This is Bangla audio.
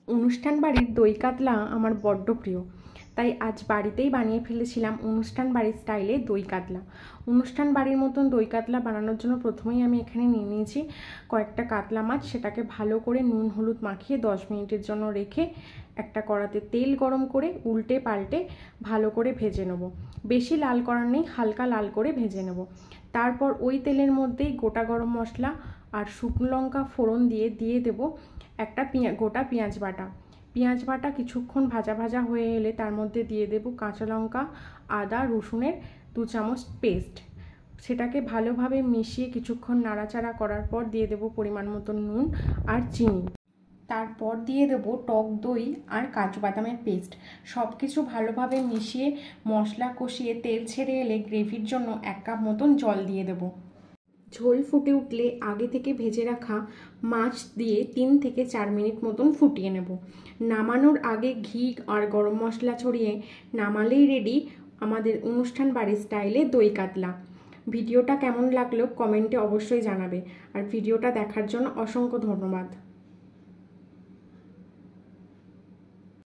অনুষ্ঠান বাড়ির দই কাতলা আমার বড্ড প্রিয়, তাই আজ বাড়িতেই বানিয়ে ফেলেছিলাম অনুষ্ঠান বাড়ির স্টাইলে দই কাতলা। অনুষ্ঠান বাড়ির মতন দই কাতলা বানানোর জন্য প্রথমেই আমি এখানে নিয়ে নিয়েছি কয়েকটা কাতলা মাছ। সেটাকে ভালো করে নুন হলুদ মাখিয়ে 10 মিনিটের জন্য রেখে একটা কড়াতে তেল গরম করে উল্টে পাল্টে ভালো করে ভেজে নেব। বেশি লাল করার নেই, হালকা লাল করে ভেজে নেব। তারপর ওই তেলের মধ্যেই গোটা গরম মশলা আর শুকনো লঙ্কা ফোড়ন দিয়ে দেব একটা গোটা পেঁয়াজ বাটা। পেঁয়াজ বাটা কিছুক্ষণ ভাজা ভাজা হয়ে এলে তার মধ্যে দিয়ে দেব কাঁচা লঙ্কা, আদা রসুনের 2 চামচ পেস্ট। সেটাকে ভালোভাবে মিশিয়ে কিছুক্ষণ নাড়াচাড়া করার পর দিয়ে দেব পরিমাণ মতো নুন আর চিনি। তারপর দিয়ে দেবো টক দই আর কাজু বাদামের পেস্ট। সব কিছু ভালোভাবে মিশিয়ে মশলা কষিয়ে তেল ছেড়ে এলে গ্রেভির জন্য 1 কাপ মতন জল দিয়ে দেবো। ঝোল ফুটে উঠলে আগে থেকে ভেজে রাখা মাছ দিয়ে 3 থেকে 4 মিনিট মতন ফুটিয়ে নেব। নামানোর আগে ঘি আর গরম মশলা ছড়িয়ে নামালেই রেডি আমাদের অনুষ্ঠান বাড়ির স্টাইলে দই কাতলা। ভিডিওটা কেমন লাগলো কমেন্টে অবশ্যই জানাবে, আর ভিডিওটা দেখার জন্য অসংখ্য ধন্যবাদ।